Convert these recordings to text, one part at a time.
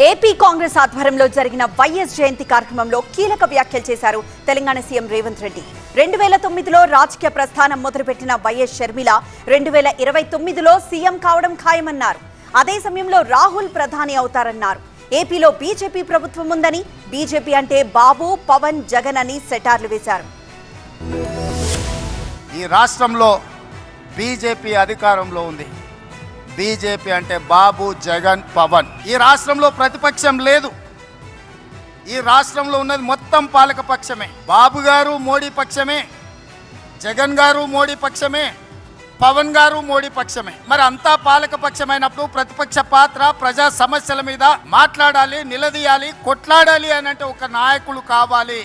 AP Congress ఆధ్వర్యంలో జరిగిన YS జయంతి కార్యక్రమంలో కీలక వ్యాఖ్యలు చేశారు తెలంగాణ సీఎం రేవంత్ రెడ్డి. 2009లో రాజకీయ ప్రస్థానం మొదలుపెట్టిన వైఎస్ షర్మిల 2029లో సీఎం కావడం ఖాయమన్నారు. అదే సమయంలో రాహుల్ ప్రధాని అవుతారన్నారు. ఏపీలో బీజేపీ ప్రభుత్వం ఉందని, బీజేపీ అంటే బాబు, పవన్, జగన్ అని సెటార్లు వేశారు. ఈ రాష్ట్రంలో బీజేపీ అధికారంలో ఉంది. బీజేపీ అంటే బాబు, జగన్, పవన్. ఈ రాష్ట్రంలో ప్రతిపక్షం లేదు. ఈ రాష్ట్రంలో ఉన్నది మొత్తం పాలక పక్షమే. బాబు గారు మోడీ పక్షమే, జగన్ గారు మోడీ పక్షమే, పవన్ గారు మోడీ పక్షమే. మరి అంతా పాలక పక్షమైనప్పుడు ప్రతిపక్ష పాత్ర ప్రజా సమస్యల మీద మాట్లాడాలి, నిలదీయాలి, కొట్లాడాలి అని అంటే ఒక నాయకులు కావాలి.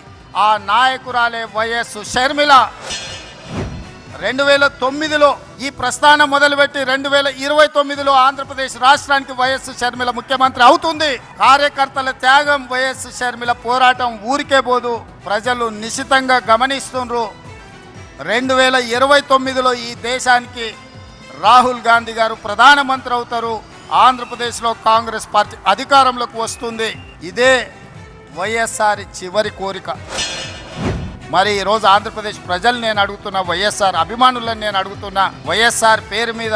ఆ నాయకురాలే వైఎస్ షర్మిల. 2009లో ఈ ప్రస్థానం మొదలుపెట్టి 2029లో ఆంధ్రప్రదేశ్ రాష్ట్రానికి వైఎస్ షర్మిల ముఖ్యమంత్రి అవుతుంది. కార్యకర్తల త్యాగం, వైఎస్ షర్మిల పోరాటం ఊరికే పోదు. ప్రజలు నిశితంగా గమనిస్తున్నారు. 2029లో ఈ దేశానికి రాహుల్ గాంధీ గారు ప్రధానమంత్రి అవుతారు. ఆంధ్రప్రదేశ్లో కాంగ్రెస్ పార్టీ అధికారంలోకి వస్తుంది. ఇదే వైఎస్ఆర్ చివరి కోరిక. మరి ఈరోజు ఆంధ్రప్రదేశ్ ప్రజలు నేను అడుగుతున్నా, వైఎస్ఆర్ అభిమానులను నేను అడుగుతున్నా, వైఎస్ఆర్ పేరు మీద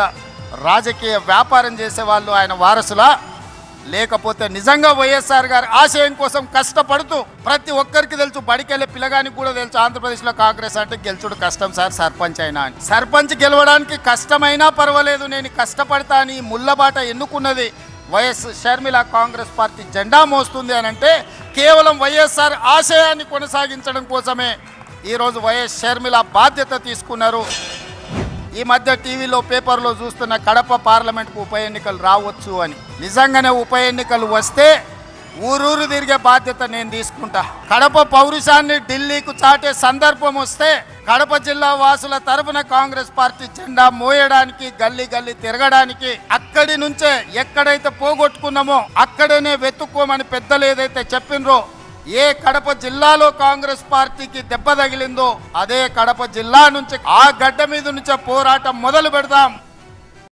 రాజకీయ వ్యాపారం చేసే వాళ్ళు ఆయన వారసులా, లేకపోతే నిజంగా వైఎస్ఆర్ గారి ఆశయం కోసం కష్టపడుతూ ప్రతి ఒక్కరికి తెలుసు, బడికెళ్ళే పిల్లగానికి కూడా తెలుసు ఆంధ్రప్రదేశ్లో కాంగ్రెస్ అంటే గెలుచుడు కష్టం సార్, సర్పంచ్ అయినా అని. సర్పంచ్ గెలవడానికి కష్టమైనా పర్వాలేదు, నేను కష్టపడతా అని ముళ్ళబాట ఎన్నుకున్నది వైఎస్ షర్మిల. కాంగ్రెస్ పార్టీ జెండా మోస్తుంది అని అంటే కేవలం వైఎస్ఆర్ ఆశయాన్ని కొనసాగించడం కోసమే ఈరోజు వైఎస్ షర్మిల బాధ్యత తీసుకున్నారు. ఈ మధ్య టీవీలో, పేపర్లో చూస్తున్న కడప పార్లమెంట్కు ఉప ఎన్నికలు రావచ్చు అని. నిజంగానే ఉప ఎన్నికలు వస్తే ఊరూరు తిరిగే బాధ్యత నేను తీసుకుంటా. కడప పౌరుషాన్ని ఢిల్లీకు చాటే సందర్భం వస్తే కడప జిల్లా వాసుల తరఫున కాంగ్రెస్ పార్టీ జెండా మోయడానికి, గల్లీ గల్లీ తిరగడానికి, అక్కడి నుంచే ఎక్కడైతే పోగొట్టుకున్నామో అక్కడనే వెతుక్కోమని పెద్దలు ఏదైతే చెప్పినరో, ఏ కడప జిల్లాలో కాంగ్రెస్ పార్టీకి దెబ్బ తగిలిందో అదే కడప జిల్లా నుంచి, ఆ గడ్డ మీద నుంచే పోరాటం మొదలు పెడదాం.